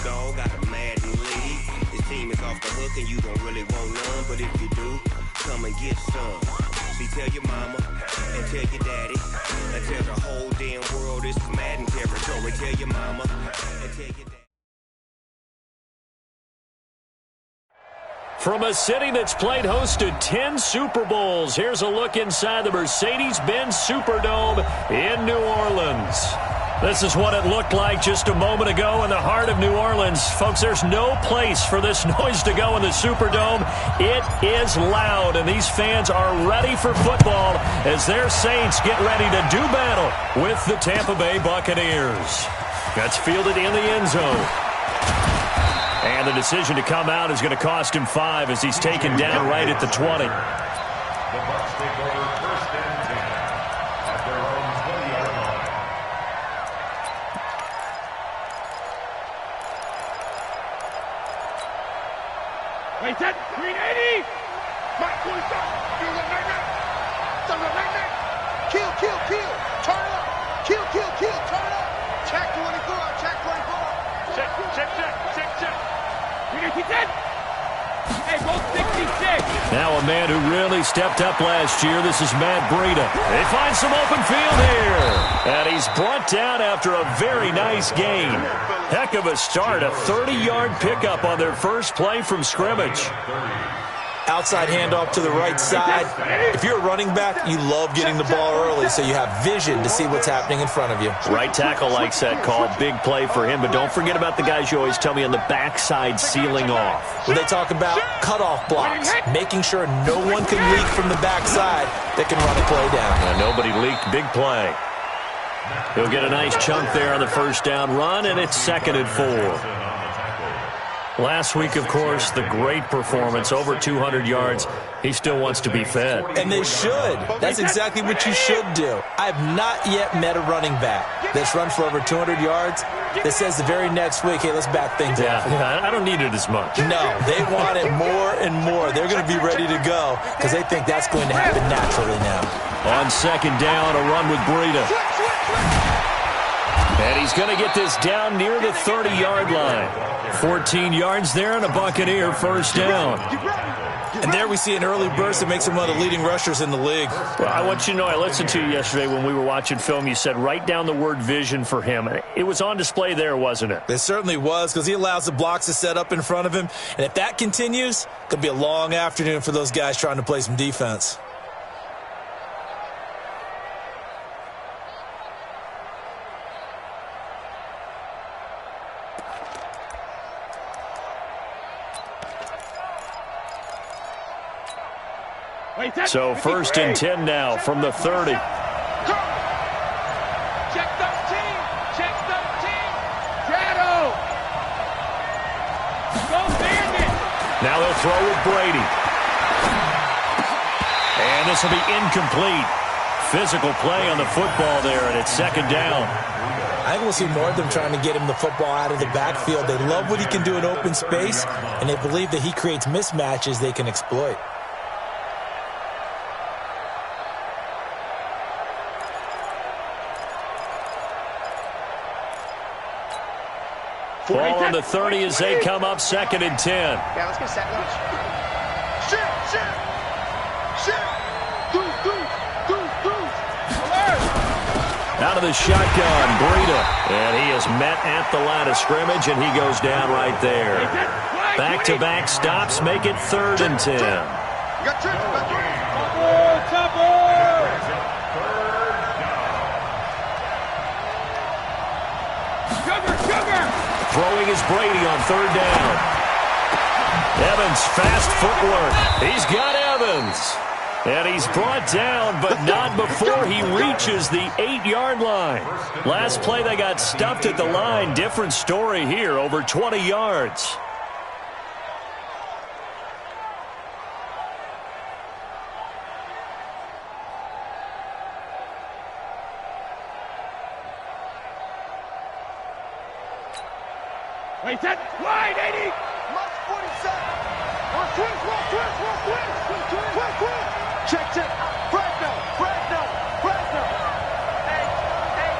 dog, got a Madden league. This team is off the hook and you don't really want none, but if you do, come and get some. See, tell your mama and tell your daddy and tell the whole damn world this is Madden territory. Tell your mama and tell your daddy. From a city that's played host to 10 Super Bowls, here's a look inside the Mercedes-Benz Superdome in New Orleans. This is what it looked like just a moment ago in the heart of New Orleans. Folks, there's no place for this noise to go in the Superdome. It is loud, and these fans are ready for football as their Saints get ready to do battle with the Tampa Bay Buccaneers. That's fielded in the end zone. And the decision to come out is going to cost him 5 as he's taken down right at the 20. The Bucs take over first and 10 at their own 20-yard line. Wait, that 380. Mike, pull it up. Do the magnet. Do the magnet. Kill. Turn it up. Kill. Turn it up. Check 24. Check 24. Check. 386. Hey, both 66. Now a man who really stepped up last year. This is Matt Breida. They find some open field here. And he's brought down after a very nice gain. Heck of a start. A 30-yard pickup on their first play from scrimmage. Outside handoff to the right side. If you're a running back, you love getting the ball early so you have vision to see what's happening in front of you. Right tackle likes that call. Big play for him. But don't forget about the guys you always tell me on the backside sealing off. When they talk about cutoff blocks, making sure no one can leak from the backside that can run a play down. And nobody leaked. Big play. He'll get a nice chunk there on the first down run, and it's 2nd and 4. Last week, of course, the great performance, over 200 yards. He still wants to be fed. And they should. That's exactly what you should do. I have not yet met a running back that's run for over 200 yards that says the very next week, hey, let's back things up. Yeah, I don't need it as much. No, they want it more and more. They're going to be ready to go because they think that's going to happen naturally now. On 2nd down, a run with Breida. And he's going to get this down near the 30-yard line. 14 yards there and a Buccaneer first down. And there we see an early burst that makes him one of the leading rushers in the league. Well, I want you to know, I listened to you yesterday when we were watching film. You said write down the word vision for him. It was on display there, wasn't it? It certainly was because he allows the blocks to set up in front of him. And if that continues, it could be a long afternoon for those guys trying to play some defense. So 1st and 10 now from the 30. Check 13. Check 13. Shadow. Go Bandit. Now they'll throw with Brady. And this will be incomplete. Physical play on the football there, and it's 2nd down. I think we'll see more of them trying to get him the football out of the backfield. They love what he can do in open space, and they believe that he creates mismatches they can exploit. Ball on the 30 as they come up 2nd and 10. Yeah, let's get set. Shit. Out of the shotgun, Breida. And he is met at the line of scrimmage, and he goes down right there. Back-to-back stops make it 3rd and 10. Throwing is Brady on 3rd down. Evans, fast footwork. He's got Evans. And he's brought down, but not before he reaches the 8-yard line. Last play, they got stuffed at the line. Different story here, over 20 yards. Wait, that wide 80. Mark 47. Twist. Check. Fresno. Hey,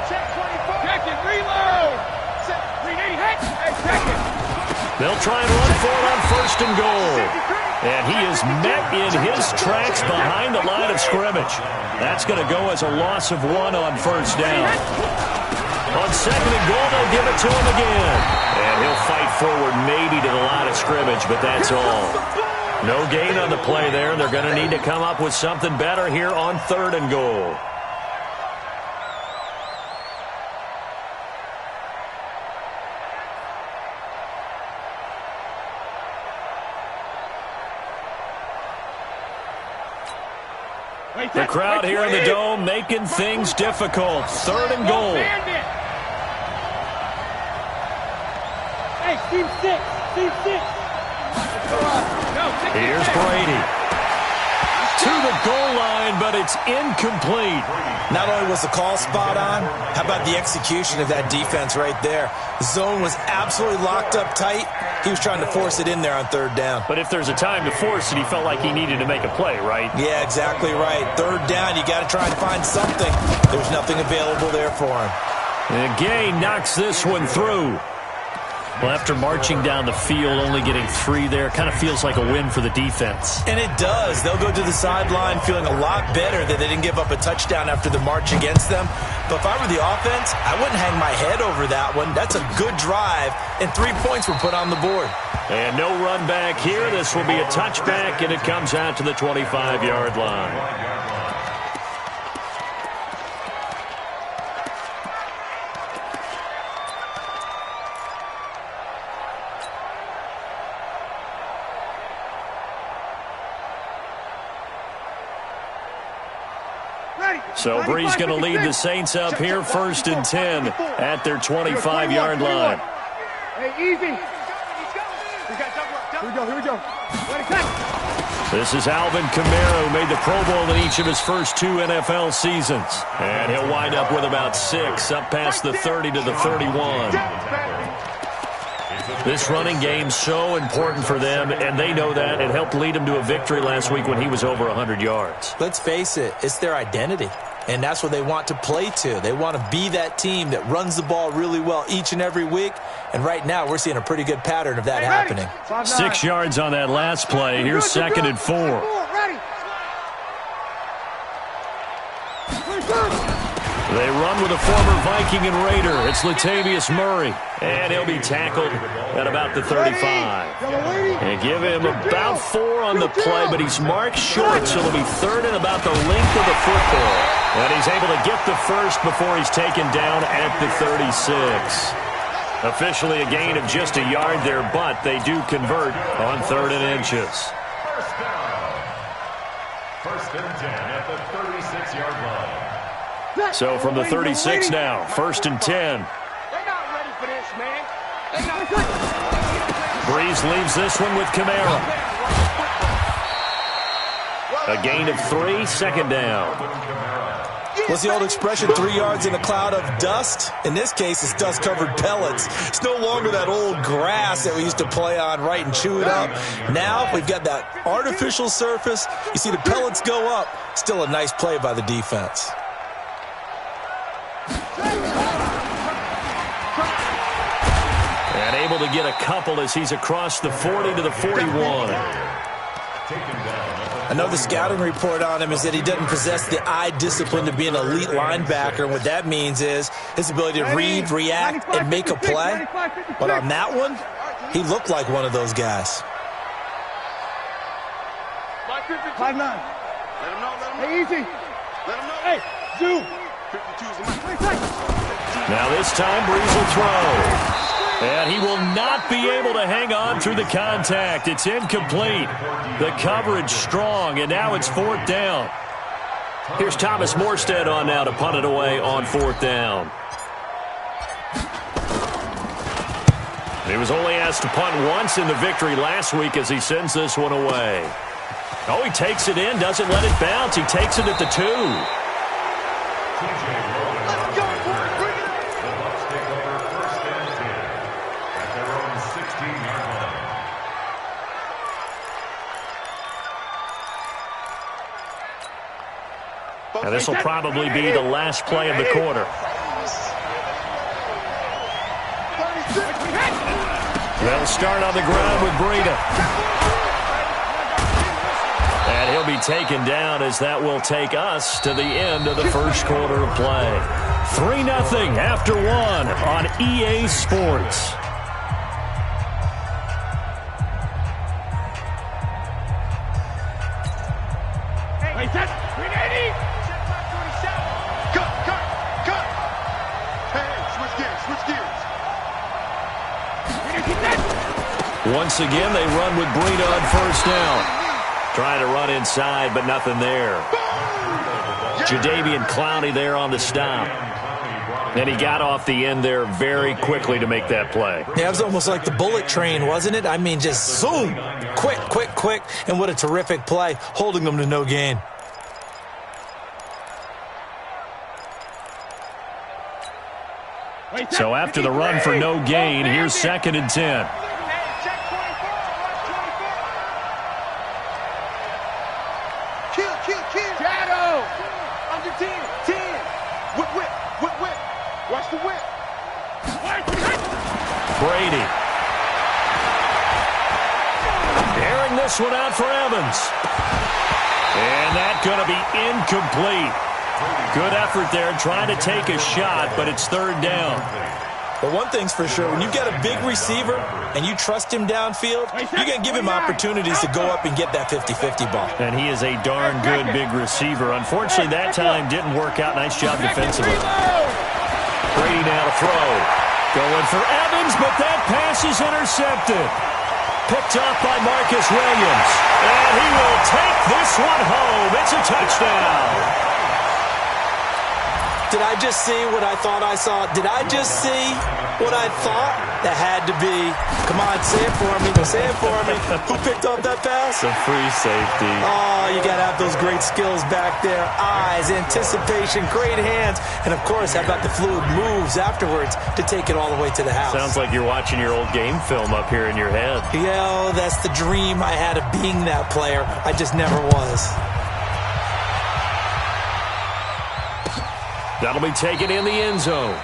check 24. Check it, reload. 380, hey, check it. try and run for it on 1st and goal. And he is met in his tracks behind the line of scrimmage. That's going to go as a loss of 1 on 1st down. On 2nd and goal, they'll give it to him again. And he'll fight forward maybe to the line of scrimmage, but that's all. No gain on the play there. They're going to need to come up with something better here on 3rd and goal. The crowd here in the Dome making things difficult. 3rd and goal. Hey, team 6. Team 6. Here's Brady. To the goal line, but it's incomplete. Not only was the call spot on, how about the execution of that defense right there? The zone was absolutely locked up tight. He was trying to force it in there on 3rd down. But if there's a time to force it, he felt like he needed to make a play, right? Yeah, exactly right. 3rd down, you got to try and find something. There's nothing available there for him. And Gay knocks this one through. Well, after marching down the field, only getting 3 there, kind of feels like a win for the defense. And it does. They'll go to the sideline feeling a lot better that they didn't give up a touchdown after the march against them. But if I were the offense, I wouldn't hang my head over that one. That's a good drive, and 3 points were put on the board. And no run back here. This will be a touchback, and it comes out to the 25-yard line. So Bree's going to lead the Saints up here 1st and 10 at their 25-yard line. Hey, easy. Here we go. This is Alvin Kamara, who made the Pro Bowl in each of his first 2 NFL seasons. And he'll wind up with about 6, up past the 30 to the 31. This running game's so important for them, and they know that. It helped lead them to a victory last week when he was over 100 yards. Let's face it, it's their identity, and that's what they want to play to. They want to be that team that runs the ball really well each and every week, and right now we're seeing a pretty good pattern of that happening. 6 yards on that last play. Here's 2nd and 4. They run with a former Viking and Raider. It's Latavius Murray. And he'll be tackled at about the 35. And give him about 4 on the play, but he's marked short, so it'll be 3rd and about the length of the football. And he's able to get the first before he's taken down at the 36. Officially a gain of just a yard there, but they do convert on 3rd and inches. First down. 1st and 10 at the 36-yard line. So from the 36 now, 1st and 10. They're not ready for this, man. Breeze leaves this one with Kamara. A gain of 3, 2nd down. What's the old expression, 3 yards in a cloud of dust? In this case, it's dust-covered pellets. It's no longer that old grass that we used to play on, right, and chew it up. Now we've got that artificial surface. You see the pellets go up. Still a nice play by the defense. And able to get a couple as he's across the 40 to the 41. I know the scouting report on him is that he doesn't possess the eye discipline to be an elite linebacker. And what that means is his ability to read, react, and make a play. But on that one, he looked like one of those guys. 5-9. Let him know. Hey, easy. Let him know. Hey, Zoo. Now this time, Breeze will throw. And he will not be able to hang on through the contact. It's incomplete. The coverage strong, and now it's 4th down. Here's Thomas Morstead on now to punt it away on 4th down. He was only asked to punt once in the victory last week as he sends this one away. Oh, he takes it in, doesn't let it bounce. He takes it at the 2. Now this will probably be the last play of the quarter. They'll start on the ground with Breida. And he'll be taken down as that will take us to the end of the first quarter of play. 3-0 after 1 on EA Sports. Wait, that's 380. Cut. Hey, switch gears. Once again, they run with Breida on first down. Trying to run inside, but nothing there. Jadeveon Clowney there on the stop. And he got off the end there very quickly to make that play. Yeah, it was almost like the bullet train, wasn't it? I mean, just zoom. Quick. And what a terrific play, holding them to no gain. So after the run for no gain, here's 2nd and 10. Kill. Shadow. Under 10. Whip. Watch the whip. Brady. Airing this one out for Evans. And that's going to be incomplete. Good effort there trying to take a shot, but it's 3rd down. But one thing's for sure, when you've got a big receiver and you trust him downfield, you're going to give him opportunities to go up and get that 50-50 ball. And he is a darn good big receiver. Unfortunately, that time didn't work out. Nice job defensively. Brady now to throw. Going for Evans, but that pass is intercepted. Picked off by Marcus Williams. And he will take this one home. It's a touchdown. Did I just see what I thought I saw? Did I just see what I thought? That had to be. Come on, say it for me. Who picked up that pass? A free safety. Oh, you got to have those great skills back there. Eyes, anticipation, great hands. And, of course, how about the fluid moves afterwards to take it all the way to the house? Sounds like you're watching your old game film up here in your head. Yeah, that's the dream I had of being that player. I just never was. That'll be taken in the end zone.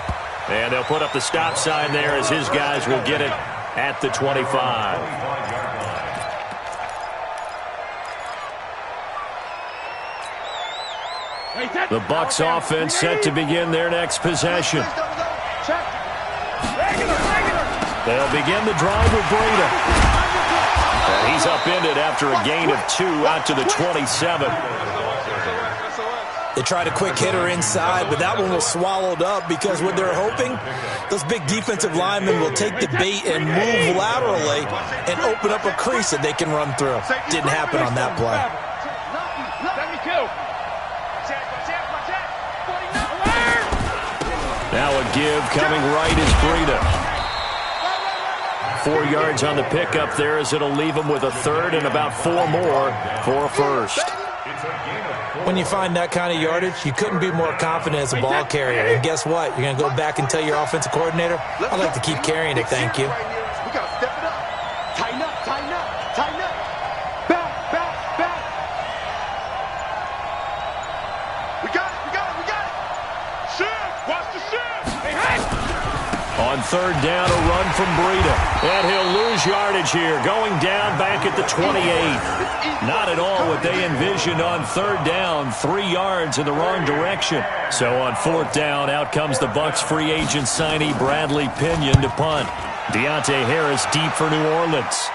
And they'll put up the stop sign there as his guys will get it at the 25. The Bucs offense set to begin their next possession. They'll begin the drive with Breida. And he's upended after a gain of 2 out to the 27. They tried a quick hitter inside, but that one was swallowed up because what they're hoping, those big defensive linemen will take the bait and move laterally and open up a crease that they can run through. Didn't happen on that play. Now a give coming right is Breida. 4 yards on the pickup there as it'll leave him with a 3rd and about 4 more for a 1st. When you find that kind of yardage, you couldn't be more confident as a ball carrier. And guess what? You're going to go back and tell your offensive coordinator, I'd like to keep carrying it, thank you. We got to step it up. Tighten up. Back. We got it. Shift. Watch the shift. Hey. On 3rd down, a run from Breida. And he'll lose yardage here, going down back at the 28. Not at all what they envisioned on 3rd down, 3 yards in the wrong direction. So on 4th down, out comes the Bucs free agent signee Bradley Pinion to punt. Deontay Harris deep for New Orleans.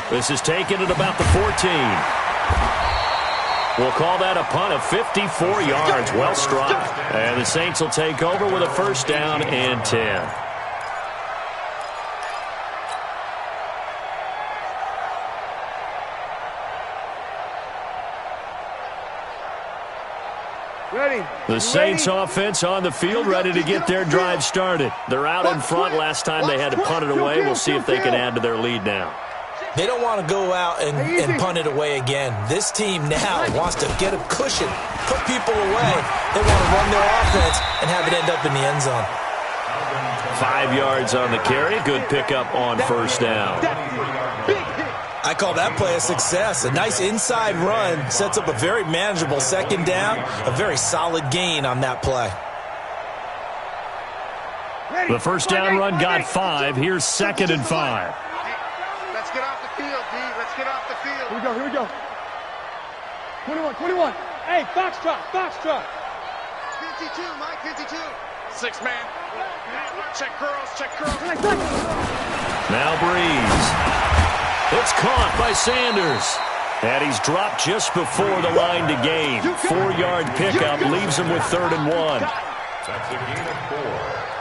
This is taken at about the 14. We'll call that a punt of 54 yards. Well struck. And the Saints will take over with a 1st down and 10. The Saints offense on the field, ready to get their drive started. They're out in front. Last time they had to punt it away. We'll see if they can add to their lead now. They don't want to go out and punt it away again. This team now wants to get a cushion, put people away. They want to run their offense and have it end up in the end zone. 5 yards on the carry. Good pickup on 1st down. I call that play a success. A nice inside run sets up a very manageable 2nd down. A very solid gain on that play. The first down run got 5. Here's 2nd and 5. Let's get off the field, D. Let's get off the field. Here we go. 21. Hey, Foxtrot. 52, Mike, 52. 6 man. Check curls. Now Breeze. It's caught by Sanders. And he's dropped just before the line to gain. 4-yard pickup leaves him with 3rd and 1. That's a gain of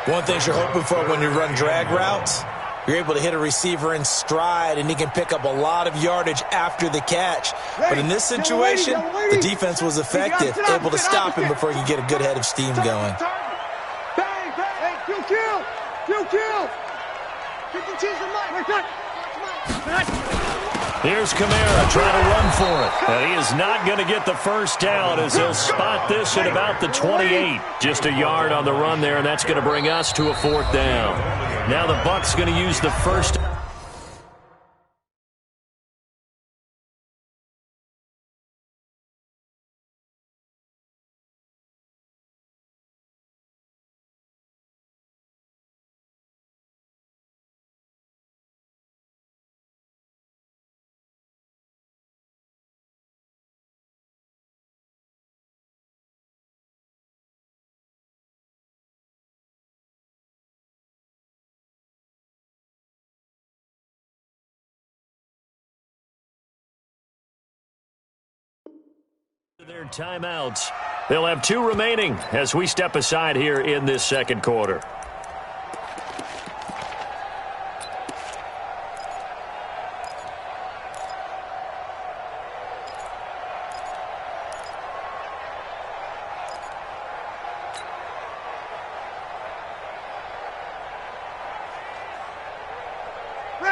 4. One thing you're hoping for when you run drag routes, you're able to hit a receiver in stride, and he can pick up a lot of yardage after the catch. But in this situation, the defense was effective, able to stop him before he could get a good head of steam going. Bang! Hey, kill! 52's the Mike. Here's Kamara trying to run for it. And he is not going to get the first down as he'll spot this at about the 28. Just a yard on the run there, and that's going to bring us to a 4th down. Now the Bucs going to use the first. Their timeouts. They'll have 2 remaining as we step aside here in this 2nd quarter.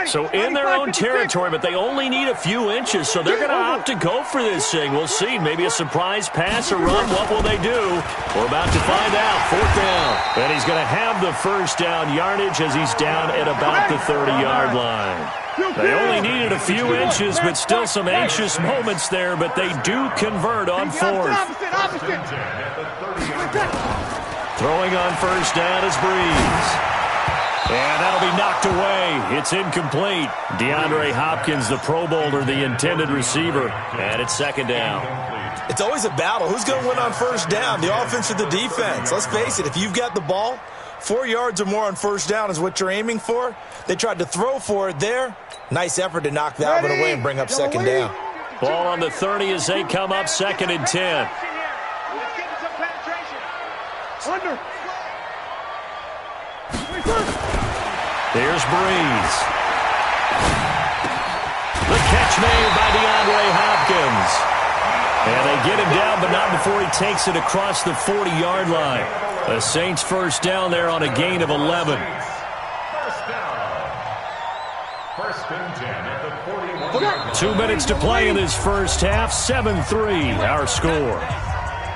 So in their own territory, but they only need a few inches, so they're going to opt to go for this thing. We'll see. Maybe a surprise pass or run. What will they do? We're about to find out. 4th down. And he's going to have the first down yardage as he's down at about the 30-yard line. They only needed a few inches, but still some anxious moments there, but they do convert on 4th. Throwing on first down is Breeze. And that'll be knocked away. It's incomplete. DeAndre Hopkins, the Pro Bowler, the intended receiver. And it's 2nd down. It's always a battle. Who's going to win on first down, the offense or the defense? Let's face it, if you've got the ball, 4 yards or more on first down is what you're aiming for. They tried to throw for it there. Nice effort to knock that one away and bring up 2nd down. Ball on the 30 as they come up 2nd and 10. Under. Here's Breeze. The catch made by DeAndre Hopkins. And they get him down, but not before he takes it across the 40-yard line. The Saints first down there on a gain of 11. First down. 1st and 10 at the 41. 2 minutes to play in this first half. 7-3 our score.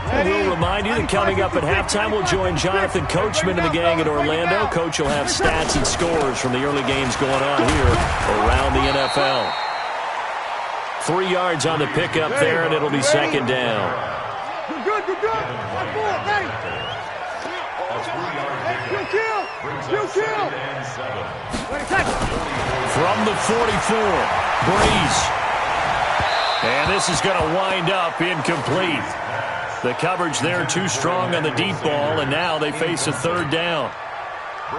We'll remind you that coming up at halftime, we'll join Jonathan Coachman and the gang in Orlando. Coach will have stats and scores from the early games going on here around the NFL. 3 yards on the pickup there, and it'll be 2nd down. Good. Kill. From the 44, Breeze. And this is going to wind up incomplete. The coverage there too strong on the deep ball, and now they face a 3rd down.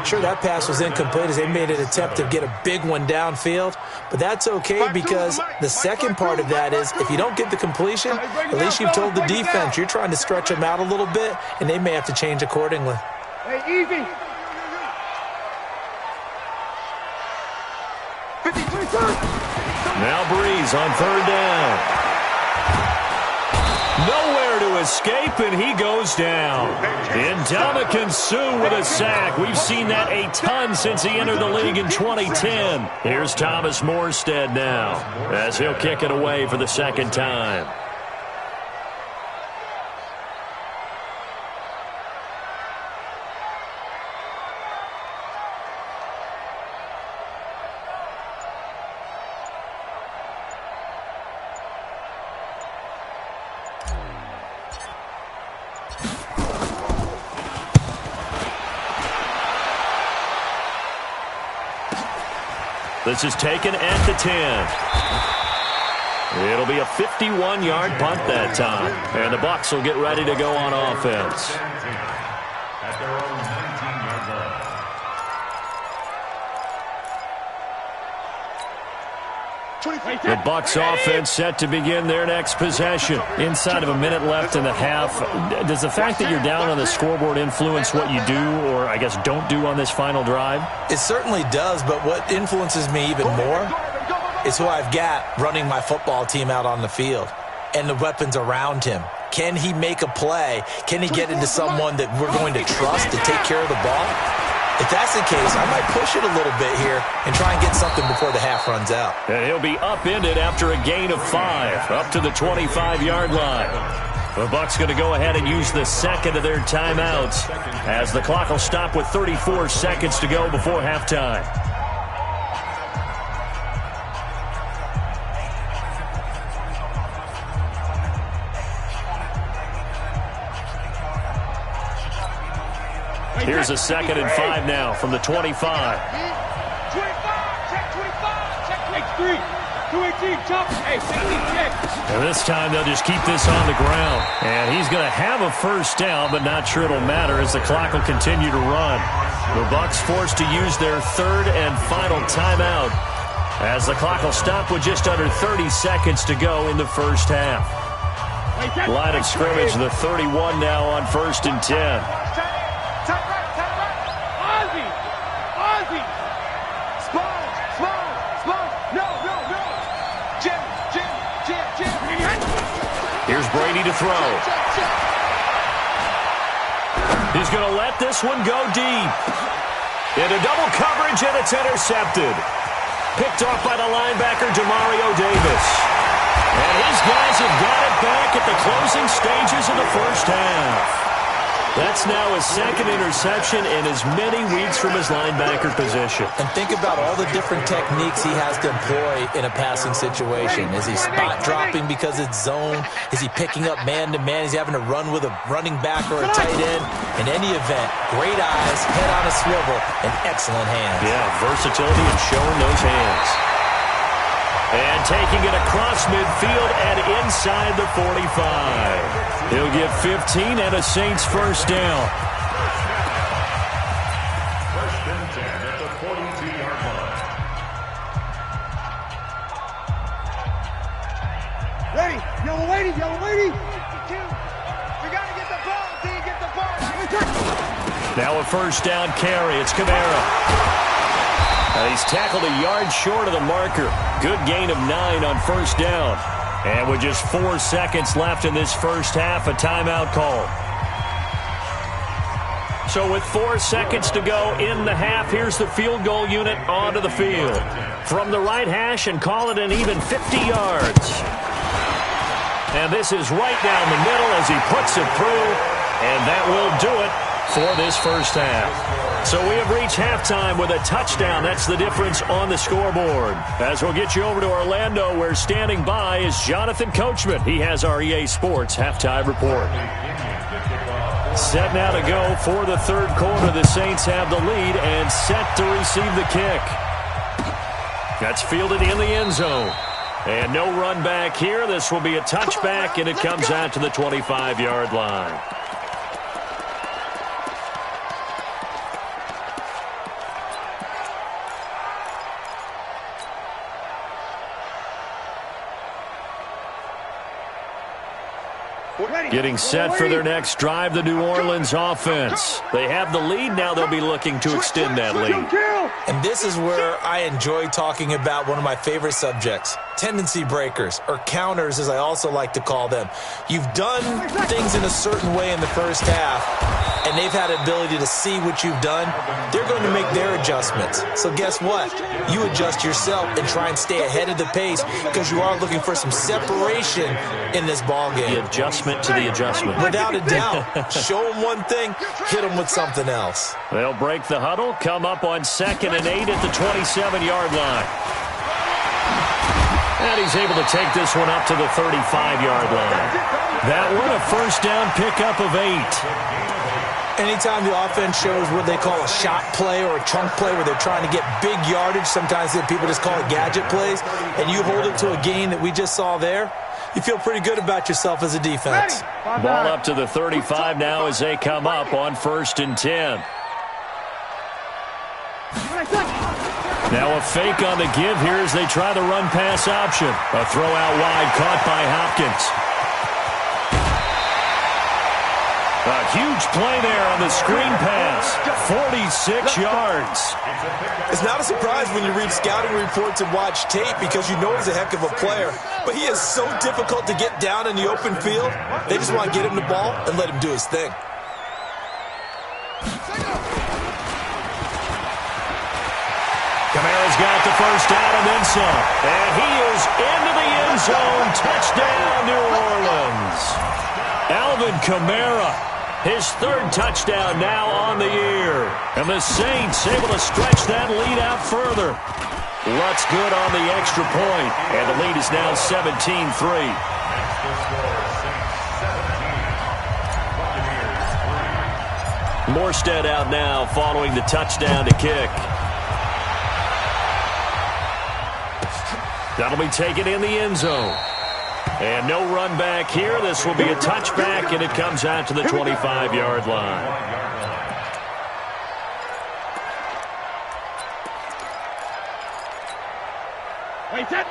Sure, that pass was incomplete as they made an attempt to get a big one downfield, but that's okay because the second part of that is if you don't get the completion, at least you've told the defense you're trying to stretch them out a little bit, and they may have to change accordingly. Hey, easy. 53. Now Breeze on 3rd down. Nowhere to escape, and he goes down. Ndamukong Suh with a sack. We've seen that a ton since he entered the league in 2010. Here's Thomas Morstead now as he'll kick it away for the 2nd time. This is taken at the 10. It'll be a 51-yard punt that time. And the Bucs will get ready to go on offense. At their own 19-yard line. The Bucs offense set to begin their next possession. Inside of a minute left in the half. Does the fact that you're down on the scoreboard influence what you do, or I guess don't do on this final drive? It certainly does, but what influences me even more is who I've got running my football team out on the field and the weapons around him. Can he make a play? Can he get into someone that we're going to trust to take care of the ball? If that's the case, I might push it a little bit here and try and get something before the half runs out. And he'll be upended after a gain of 5, up to the 25-yard line. The Bucs going to go ahead and use the second of their timeouts as the clock will stop with 34 seconds to go before halftime. Here's a 2nd and 5 now from the 25. 25, check 25, check 3, 218, jump, hey, check. And this time they'll just keep this on the ground. And he's going to have a first down, but not sure it'll matter as the clock will continue to run. The Bucs forced to use their 3rd and final timeout as the clock will stop with just under 30 seconds to go in the first half. Line of scrimmage, the 31 now on 1st and 10. Here's Brady to throw. He's going to let this one go deep. Into double coverage, and it's intercepted. Picked off by the linebacker, Demario Davis. And his guys have got it back at the closing stages of the first half. That's now his 2nd interception in as many weeks from his linebacker position. And think about all the different techniques he has to employ in a passing situation. Is he spot dropping because it's zone? Is he picking up man-to-man? Is he having to run with a running back or a tight end? In any event, great eyes, head on a swivel, and excellent hands. Yeah, versatility and showing those hands. And taking it across midfield and inside the 45. He'll get 15 and a Saints first down. 1st and 10 at the 42-yard line. Ready, yellow lady, yellow lady. We got to get the ball, D, get the ball. Now a first down carry. It's Kamara. He's tackled a yard short of the marker. Good gain of 9 on first down. And with just 4 seconds left in this first half, a timeout call. So with 4 seconds to go in the half, here's the field goal unit onto the field. From the right hash and call it an even 50 yards. And this is right down the middle as he puts it through. And that will do it for this first half. So we have reached halftime with a touchdown. That's the difference on the scoreboard. As we'll get you over to Orlando, where standing by is Jonathan Coachman. He has our EA Sports halftime report. Set now to go for the 3rd quarter. The Saints have the lead and set to receive the kick. That's fielded in the end zone. And no run back here. This will be a touchback, and it comes out to the 25-yard line. Getting set for their next drive, the New Orleans offense. They have the lead. Now they'll be looking to extend that lead. And this is where I enjoy talking about one of my favorite subjects, tendency breakers, or counters as I also like to call them. You've done things in a certain way in the first half, and they've had the ability to see what you've done. They're going to make their adjustments. So guess what? You adjust yourself and try and stay ahead of the pace because you are looking for some separation in this ballgame. The adjustment to the adjustment. Without a doubt. Show them one thing, hit them with something else. They'll break the huddle, come up on 2nd and 8 at the 27-yard line. And he's able to take this one up to the 35-yard line. That one a first down pickup of 8. Anytime the offense shows what they call a shot play or a chunk play where they're trying to get big yardage, sometimes people just call it gadget plays, and you hold it to a gain that we just saw there, you feel pretty good about yourself as a defense. Ball up to the 35 now as they come up on 1st and 10. Now a fake on the give here as they try the run-pass option. A throw out wide caught by Hopkins. A huge play there on the screen pass. 46 yards. It's not a surprise when you read scouting reports and watch tape because you know he's a heck of a player. But he is so difficult to get down in the open field. They just want to get him the ball and let him do his thing. Kamara's got the first down and then some. And he is into the end zone. Touchdown, New Orleans. Alvin Kamara, his 3rd touchdown now on the year. And the Saints able to stretch that lead out further. Lutz good on the extra point. And the lead is now 17-3. Morstead out now following the touchdown to kick. That'll be taken in the end zone. And no run back here. This will be a touchback, and it comes out to the 25-yard line.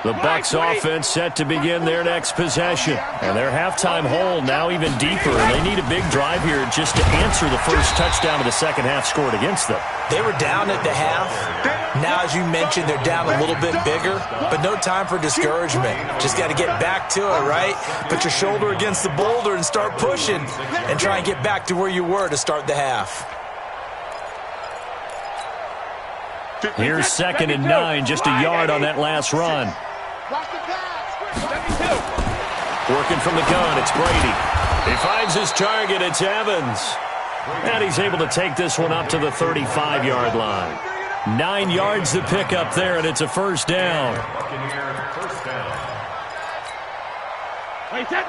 The Bucs offense set to begin their next possession. And their halftime hole now even deeper. And they need a big drive here just to answer the first touchdown of the second half scored against them. They were down at the half. Now, as you mentioned, they're down a little bit bigger. But no time for discouragement. Just got to get back to it, right? Put your shoulder against the boulder and start pushing. And try and get back to where you were to start the half. Here's 2nd and 9, just a yard on that last run. Working from the gun, it's Brady. He finds his target, it's Evans. And he's able to take this one up to the 35-yard line. 9 yards to pick up there, and it's a first down. Wait, 20!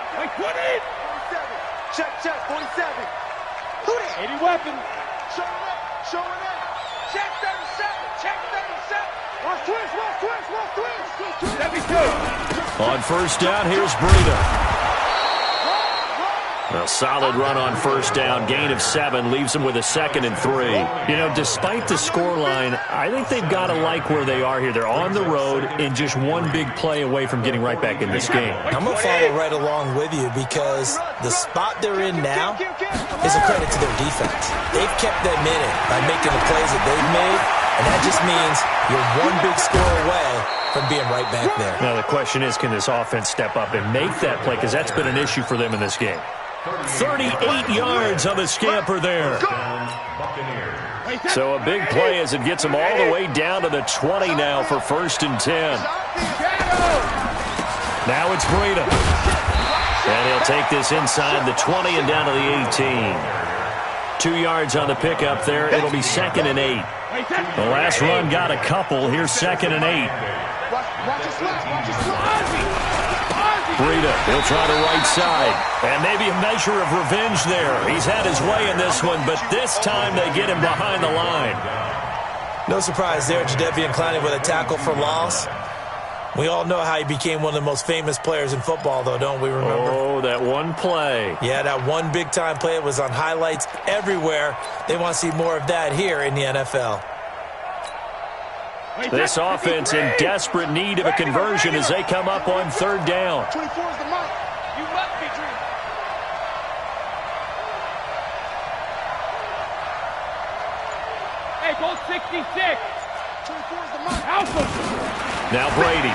Check, 47. Who that? 80 weapon. Showing up. Check 37. Check 37. Watch twist. 72. On first down, here's Breida. A solid run on first down. Gain of 7 leaves him with a 2nd and 3. You know, despite the scoreline, I think they've got to like where they are here. They're on the road and just one big play away from getting right back in this game. I'm going to follow right along with you because the spot they're in now is a credit to their defense. They've kept them in it by making the plays that they've made, and that just means you're one big score away from being right back there. Now, the question is, can this offense step up and make that play? Because that's been an issue for them in this game. 38 yards on the scamper there. So a big play as it gets them all the way down to the 20 now for 1st and 10. Now it's Breida. And he'll take this inside the 20 and down to the 18. 2 yards on the pickup there. It'll be 2nd and 8. The last run got a couple. Here's 2nd and 8. Breida, he'll try the right side. And maybe a measure of revenge there. He's had his way in this one, but this time they get him behind the line. No surprise there, Jadeveon Clowney with a tackle for loss. We all know how he became one of the most famous players in football, though, don't we remember? Oh, that one play. Yeah, that one big-time play. It was on highlights everywhere. They want to see more of that here in the NFL. This offense in desperate need of a conversion as they come up on 3rd down. 24 is the mark. You must be dreaming. Hey, go 66. 24 is the mark. Alpha. Now Brady.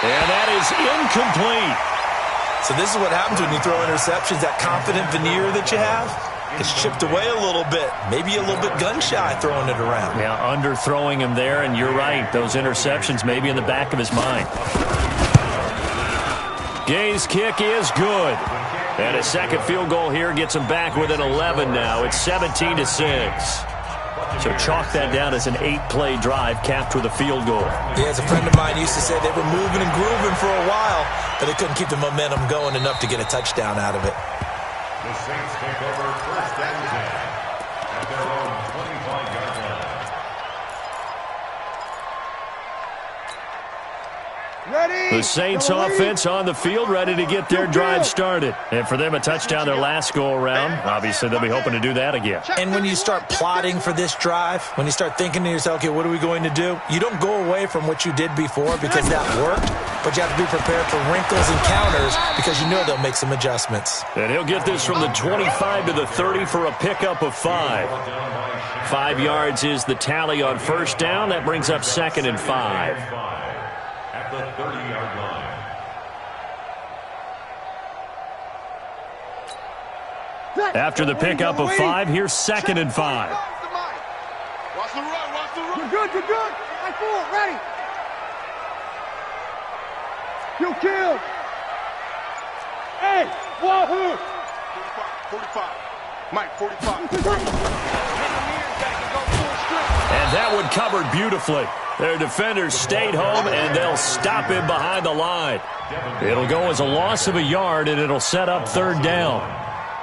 And that is incomplete. So this is what happens when you throw interceptions, that confident veneer that you have. It's chipped away a little bit. Maybe a little bit gun-shy throwing it around. Yeah, underthrowing him there, and you're right. Those interceptions may be in the back of his mind. Gay's kick is good. And a second field goal here gets him back within 11 now. It's 17-6. So chalk that down as an 8-play drive capped with a field goal. Yeah, as a friend of mine used to say, they were moving and grooving for a while, but they couldn't keep the momentum going enough to get a touchdown out of it. The Saints take over first and 10 at their own 25-yard line. The Saints offense on the field, ready to get their drive started. And for them, a touchdown their last go-around. Obviously, they'll be hoping to do that again. And when you start plotting for this drive, when you start thinking to yourself, okay, what are we going to do? You don't go away from what you did before because that worked, but you have to be prepared for wrinkles and counters because you know they'll make some adjustments. And he'll get this from the 25 to the 30 for a pickup of 5. 5 yards is the tally on first down. That brings up 2nd and 5. At the 30-yard line. After the pickup of 5, here's 2nd and 5. Watch the run, watch the run. You're good, you're good. Right forward, ready. Kill. Hey, wahoo. 45. Mike, 45. And that one covered beautifully. Their defenders stayed home, and they'll stop him behind the line. It'll go as a loss of a yard, and it'll set up 3rd down.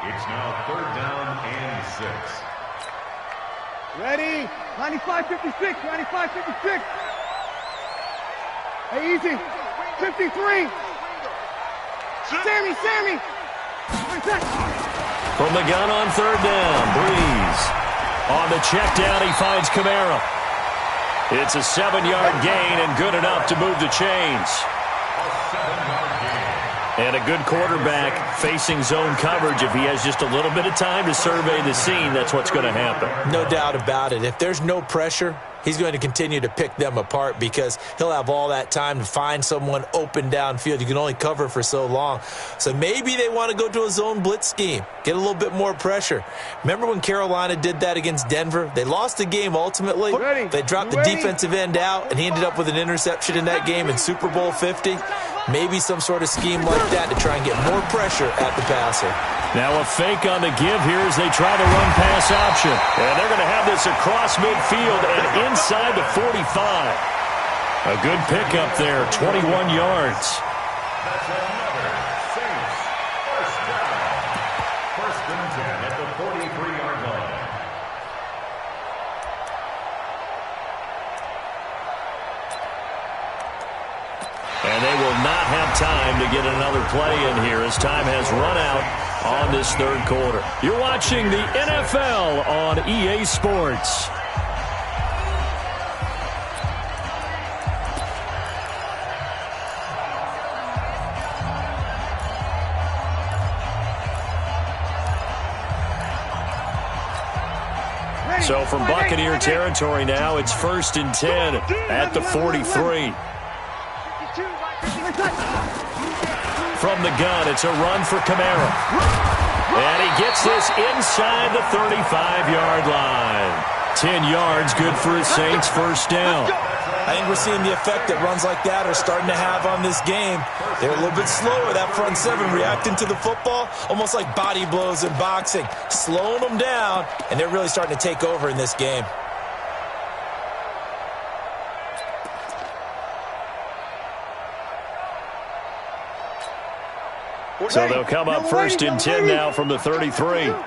It's now 3rd down and 6. Ready. 95-56, 95-56. Hey, easy. 53. Sammy. From the gun on 3rd down, Breeze. On the check down, he finds Kamara. It's a 7-yard gain and good enough to move the chains. And a good quarterback facing zone coverage. If he has just a little bit of time to survey the scene, that's what's going to happen. No doubt about it. If there's no pressure, he's going to continue to pick them apart because he'll have all that time to find someone open downfield. You can only cover for so long. So maybe they want to go to a zone blitz scheme, get a little bit more pressure. Remember when Carolina did that against Denver? They lost the game ultimately. They dropped the defensive end out, and he ended up with an interception in that game in Super Bowl 50. Maybe some sort of scheme like that to try and get more pressure at the passer. Now a fake on the give here as they try the run-pass option. And they're going to have this across midfield and inside the 45. A good pickup there, 21 yards. That's another Saints first down. 1st and 10 at the 43-yard line. And they will not have time to get another play in here as time has run out on this 3rd quarter. You're watching the NFL on EA Sports. So from Buccaneer territory now, it's 1st and 10 at the 43. From the gun, it's a run for Kamara. And he gets this inside the 35-yard line. 10 yards, good for his Saints' first down. I think we're seeing the effect that runs like that are starting to have on this game. They're a little bit slower, that front 7, reacting to the football, almost like body blows in boxing, slowing them down, and they're really starting to take over in this game. So they'll come up 1st and 10 now from the 33. Kill.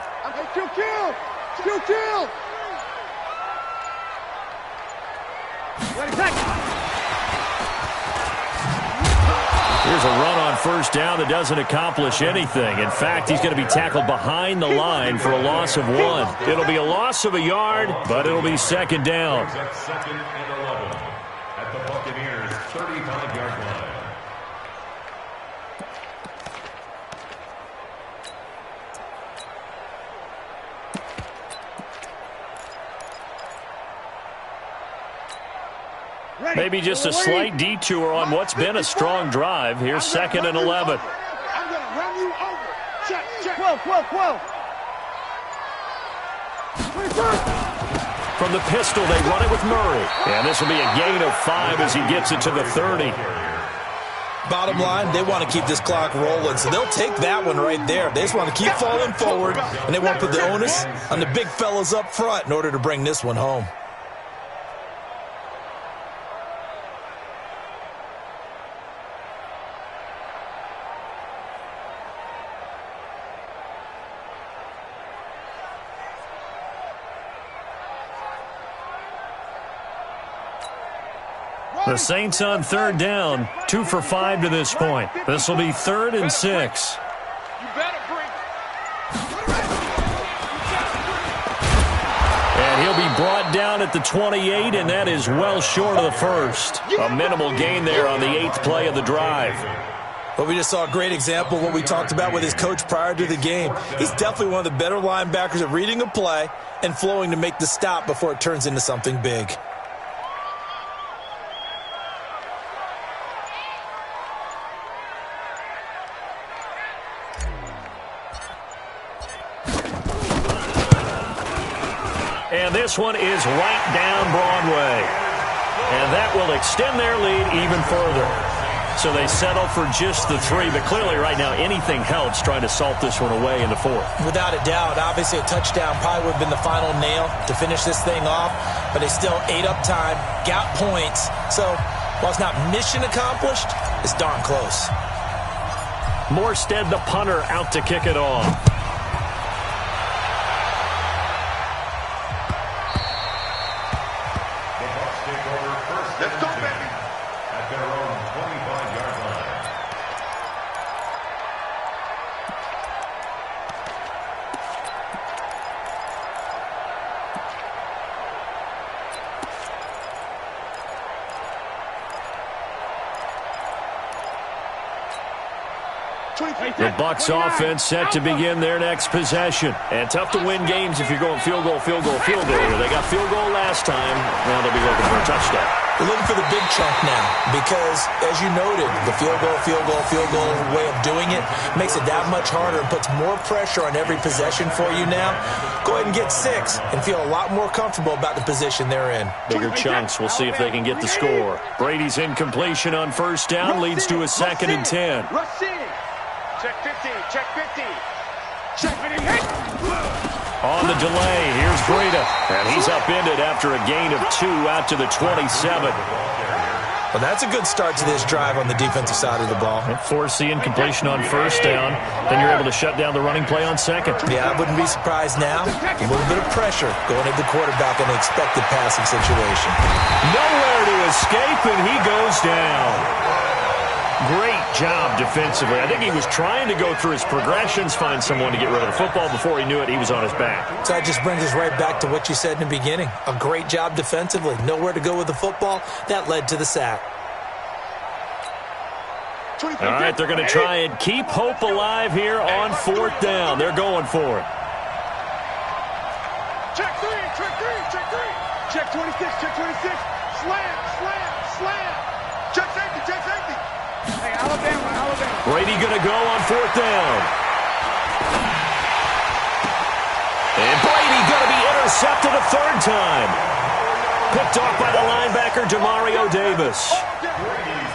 Here's a run on 1st down that doesn't accomplish anything. In fact, he's going to be tackled behind the line for a loss of 1. It'll be a loss of a yard, but it'll be 2nd down. 2nd and 11 at the Buccaneers' 35-yard line. Maybe just a slight detour on what's been a strong drive. Here's 2nd and 11. I'm going to run you over. Check. 12. From the pistol, they run it with Murray. And this will be a gain of 5 as he gets it to the 30. Bottom line, they want to keep this clock rolling, so they'll take that one right there. They just want to keep falling forward, and they want to put the onus on the big fellas up front in order to bring this one home. The Saints on third down, 2 for 5 to this point. This will be 3rd and 6. And he'll be brought down at the 28, and that is well short of the first. A minimal gain there on the 8th play of the drive. Well, we just saw a great example of what we talked about with his coach prior to the game. He's definitely one of the better linebackers at reading a play and flowing to make the stop before it turns into something big. And this one is right down Broadway. And that will extend their lead even further. So they settle for just the 3, but clearly right now anything helps trying to salt this one away in the 4th. Without a doubt, obviously a touchdown probably would have been the final nail to finish this thing off, but they still ate up time, got points. So while it's not mission accomplished, it's darn close. Morstead, the punter, out to kick it off. Let's go, baby. At their own 25-yard line. The Bucs offense set to begin their next possession. And tough to win games if you're going field goal, field goal, field goal. They got field goal last time. Now they'll be looking for a touchdown. They're looking for the big chunk now because, as you noted, the field goal way of doing it makes it that much harder and puts more pressure on every possession for you now. Go ahead and get 6 and feel a lot more comfortable about the position they're in. Bigger chunks. We'll see if they can get the score. Brady's incompletion on first down leads to a 2nd and 10. Check 50, check 50. Check 50. On the delay, here's Breida. And he's upended after a gain of 2 out to the 27. Well, that's a good start to this drive on the defensive side of the ball. Force the incompletion on first down. Then you're able to shut down the running play on 2nd. Yeah, I wouldn't be surprised now. A little bit of pressure going at the quarterback in an expected passing situation. Nowhere to escape, and he goes down. Great job defensively. I think he was trying to go through his progressions, find someone to get rid of the football. Before he knew it, he was on his back. So that just brings us right back to what you said in the beginning. A great job defensively. Nowhere to go with the football. That led to the sack. All right, they're going to try and keep hope alive here on 4th down. They're going for it. Check 3, check 3, check 3. Check 26, check 26. Slam, slam, slam. Check safety, check safety. Hey, Alabama. Brady going to go on 4th down. And Brady going to be intercepted a 3rd time. Picked off by the linebacker, Demario Davis.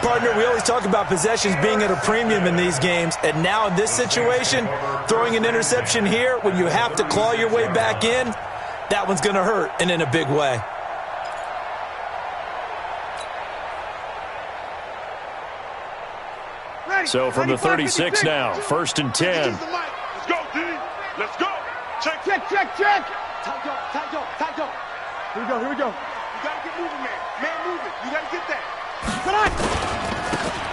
Partner, we always talk about possessions being at a premium in these games, and now in this situation, throwing an interception here when you have to claw your way back in, that one's going to hurt, and in a big way. So from the 36 now, 1st and 10. Let's go, D. Let's go. Check. Tight go. Here we go. You got to get moving, man. Man moving. You got to get that.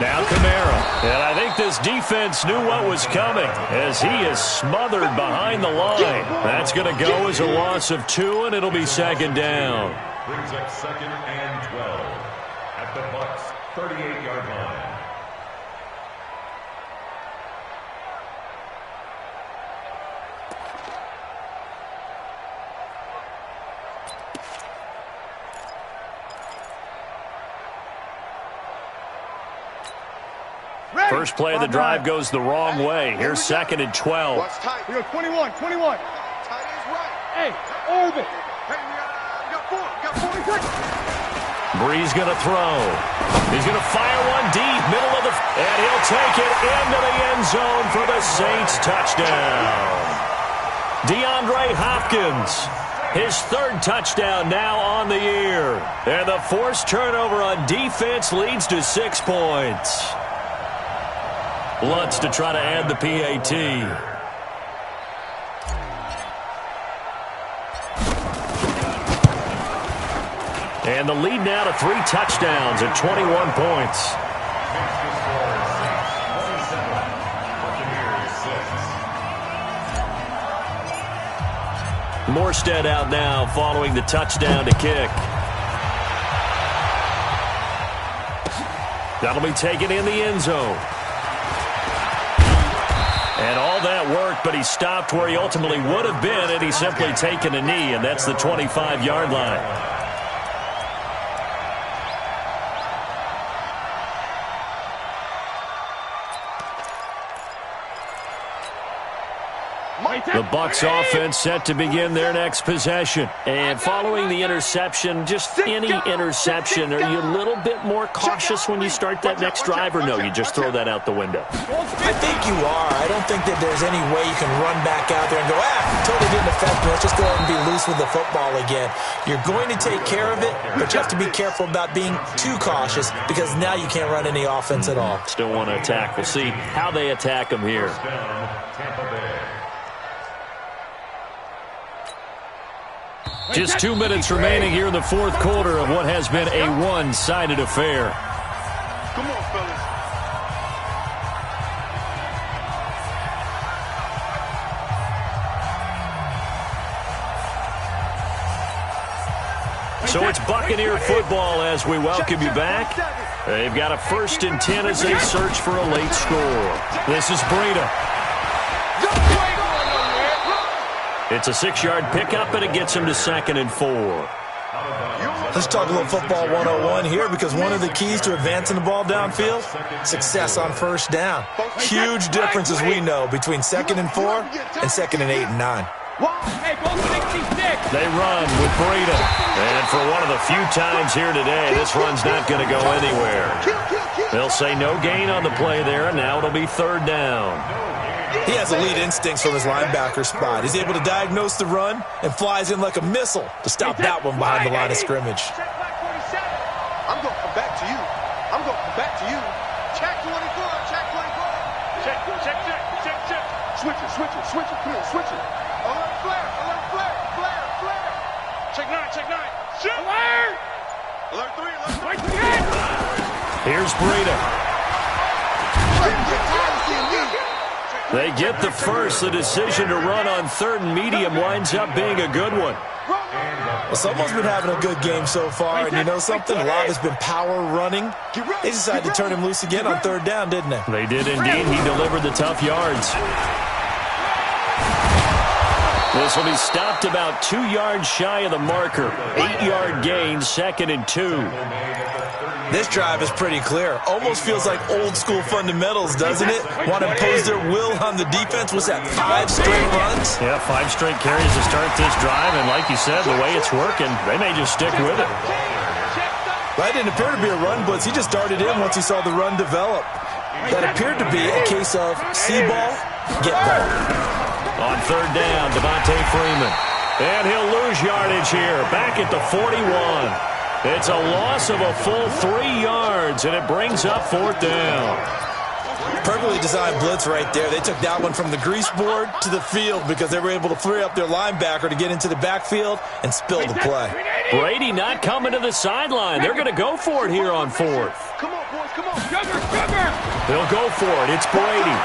Now Kamara. And I think this defense knew what was coming as he is smothered behind the line. That's going to go as a loss of 2, and it'll be 2nd down. Brings up 2nd and 12 at the Bucs' 38-yard line. First play of the drive goes the wrong way. Here's 2nd and 12. Watch tight. We got 21. Tight is right. Hey, orbit. Hey, we got 4. Breeze going to throw. He's going to fire one deep, middle of the... And he'll take it into the end zone for the Saints touchdown. DeAndre Hopkins, his 3rd touchdown now on the year. And the forced turnover on defense leads to 6 points. Lutz to try to add the PAT. And the lead now to 3 touchdowns at 21 points. Morstead out now following the touchdown to kick. That'll be taken in the end zone. And all that worked, but he stopped where he ultimately would have been, and he's simply taken a knee, and that's the 25-yard line. The Bucs offense set to begin their next possession. And following the interception, just any interception, are you a little bit more cautious when you start that next drive, or no, you just throw that out the window? I think you are. I don't think that there's any way you can run back out there and go, totally didn't affect me. Let's just go ahead and be loose with the football again. You're going to take care of it, but you have to be careful about being too cautious because now you can't run any offense at all. Still want to attack. We'll see how they attack them here. Just 2 minutes remaining here in the fourth quarter of what has been a one-sided affair. Come on, fellas. So it's Buccaneer football as we welcome you back. They've got a 1st and 10 as they search for a late score. This is Breida. It's a 6-yard pickup, and it gets him to 2nd and 4. Let's talk a little football 101 here, because one of the keys to advancing the ball downfield, success on first down. Huge difference, as we know, between 2nd and 4 and 2nd and 8 and 9. They run with Breida. And for one of the few times here today, this run's not going to go anywhere. They'll say no gain on the play there, and now it'll be 3rd down. He has elite instincts from his linebacker spot. He's able to diagnose the run and flies in like a missile to stop that one behind the line of scrimmage. I'm going to come back to you. I'm going to come back to you. Check 24, check 24. Check. Switch it. Come on, switch it. Alert flare. Check 9. Shoot. Alert 3. Here's Breida. They get the first. The decision to run on 3rd and medium winds up being a good one. Well, someone's been having a good game so far, and you know something? A lot has been power running. They decided to turn him loose again on 3rd down, didn't they? They did indeed. He delivered the tough yards. This will be stopped about 2 yards shy of the marker. 8-yard gain, 2nd and 2. This drive is pretty clear. Almost feels like old-school fundamentals, doesn't it? Want to impose their will on the defense. Was that 5 straight runs? Yeah, 5 straight carries to start this drive, and like you said, the way it's working, they may just stick with it. That didn't appear to be a run blitz. He just darted in once he saw the run develop. That appeared to be a case of see ball, get ball. On 3rd down, Devontae Freeman. And he'll lose yardage here, back at the 41. It's a loss of a full 3 yards, and it brings up 4th down. Perfectly designed blitz right there. They took that one from the grease board to the field because they were able to free up their linebacker to get into the backfield and spill the play. Brady not coming to the sideline. They're going to go for it here on 4th. Come on, boys, come on. They'll go for it. It's Brady.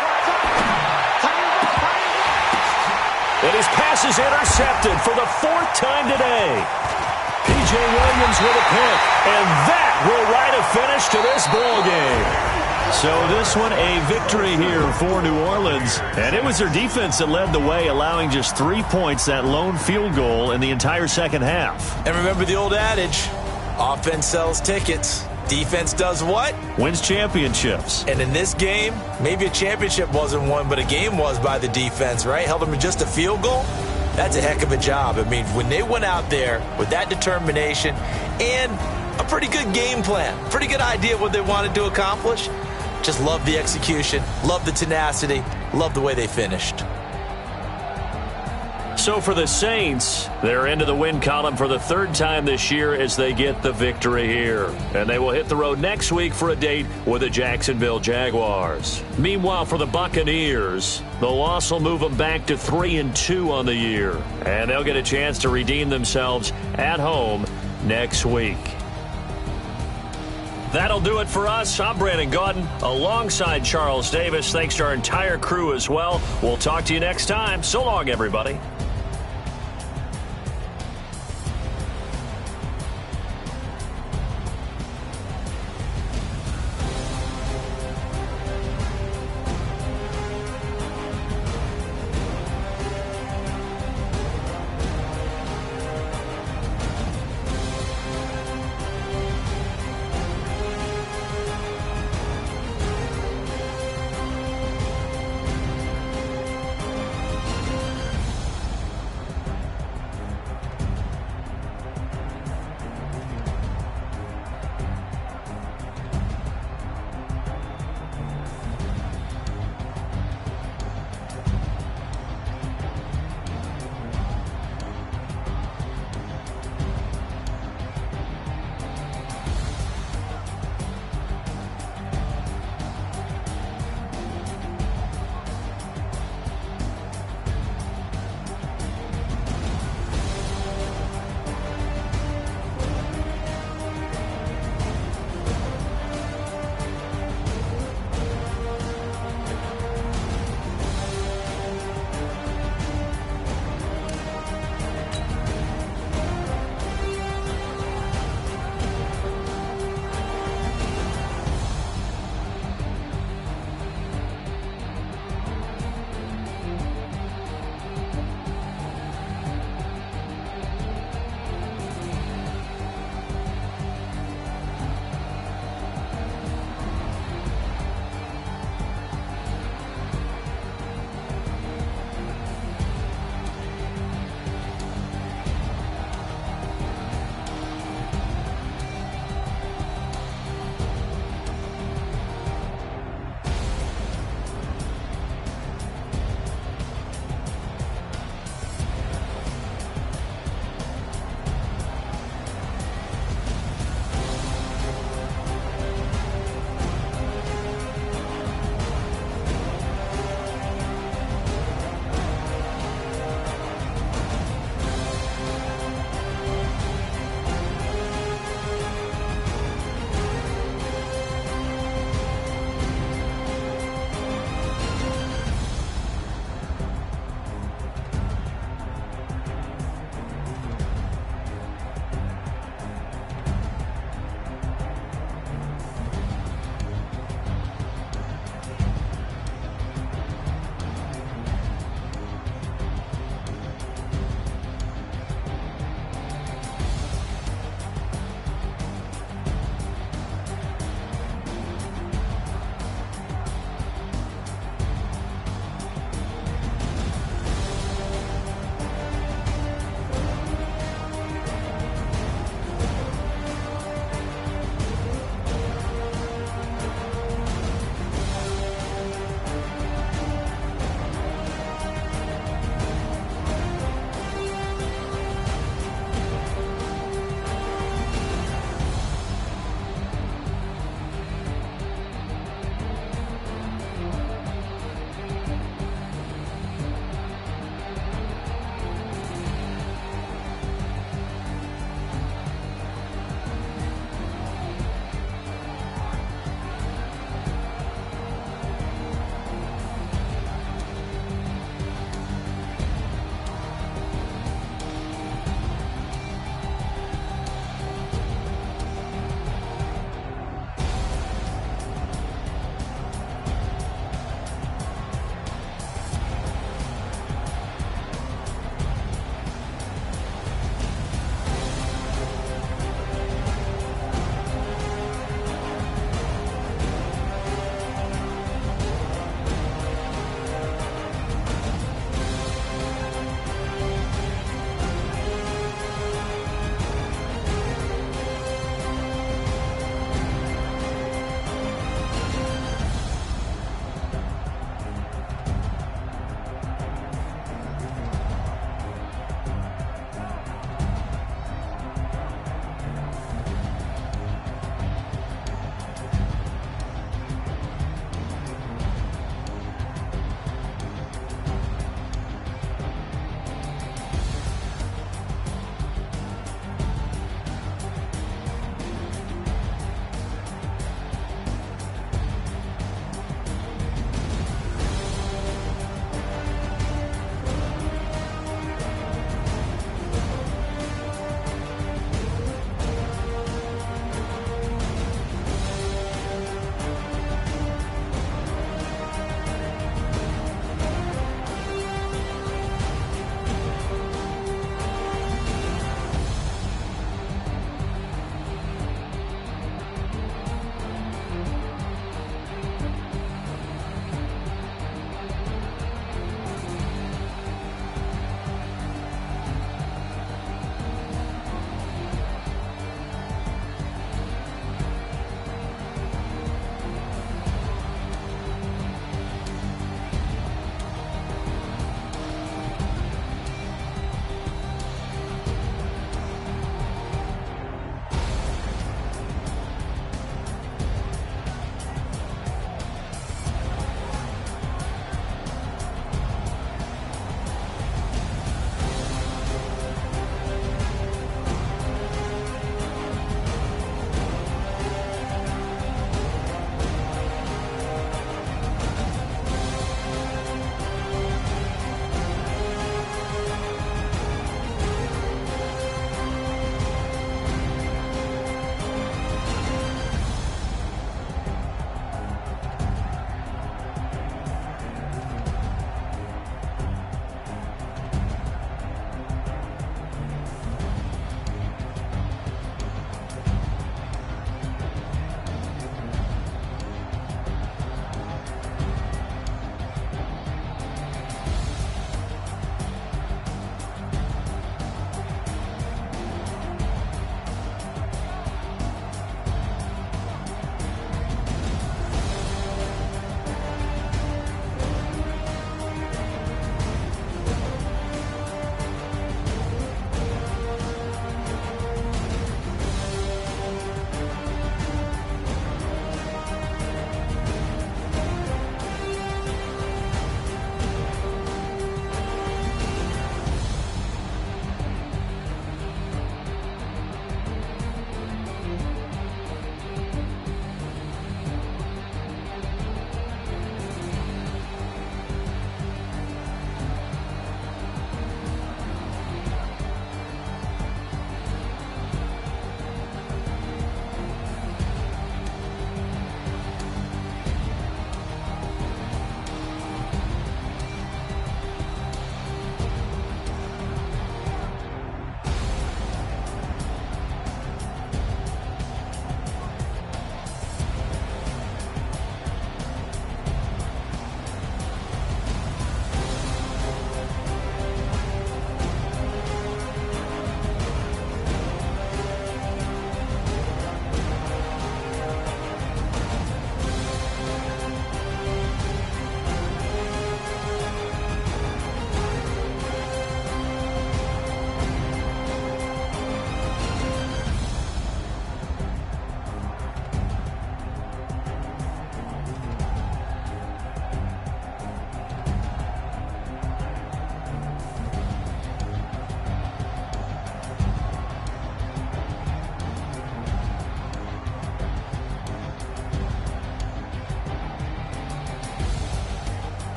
And his pass is intercepted for the 4th time today. P.J. Williams with a pick, and that will write a finish to this ball game. So this one a victory here for New Orleans, and it was their defense that led the way, allowing just 3 points, that lone field goal in the entire second half. And remember the old adage, offense sells tickets. Defense does what? Wins championships. And in this game, maybe a championship wasn't won, but a game was by the defense, right? Held them to just a field goal. That's a heck of a job. I mean, when they went out there with that determination and a pretty good game plan, pretty good idea what they wanted to accomplish, just love the execution, love the tenacity, love the way they finished. So for the Saints, they're into the win column for the 3rd time this year as they get the victory here. And they will hit the road next week for a date with the Jacksonville Jaguars. Meanwhile, for the Buccaneers, the loss will move them back to 3-2 on the year. And they'll get a chance to redeem themselves at home next week. That'll do it for us. I'm Brandon Gaudin alongside Charles Davis. Thanks to our entire crew as well. We'll talk to you next time. So long, everybody.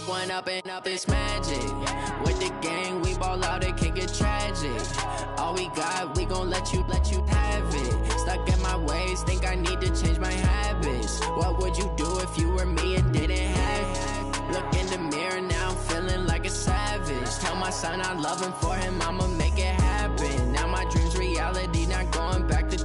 one up and up, it's magic. With the gang, we ball out, it can get tragic. All we got, we gon' let you have it. Stuck in my ways, think I need to change my habits. What would you do if you were me and didn't have it? Look in the mirror, now I'm feeling like a savage. Tell my son I love him, for him I'ma make it happen. Now my dream's reality, not going back to.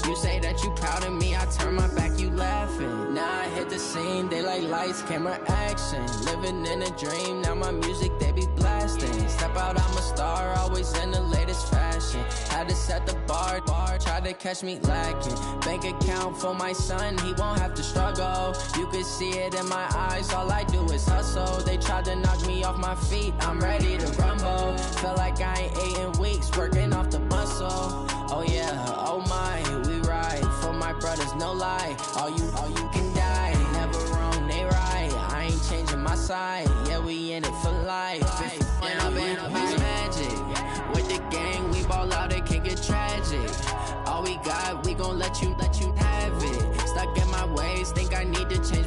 You say that you proud of me, I turn my back, you laughing. Now I hit the scene, they like lights, camera, action. Living in a dream, now my music, they be blasting. Step out, I'm a star, always in the latest fashion. Had to set the bar, try to catch me lacking. Bank account for my son, he won't have to struggle. You can see it in my eyes, all I do is hustle. They tried to knock me off my feet, I'm ready to rumble. Felt like I ain't ate in weeks, working off the muscle. Oh yeah, oh my, we ride for my brothers, no lie. All you can die, never wrong, they right. I ain't changing my side, yeah, we in it for life. And up and up is magic. With the gang, we ball out, it can get tragic. All we got, we gon' let you have it. Stuck in my ways, think I need to change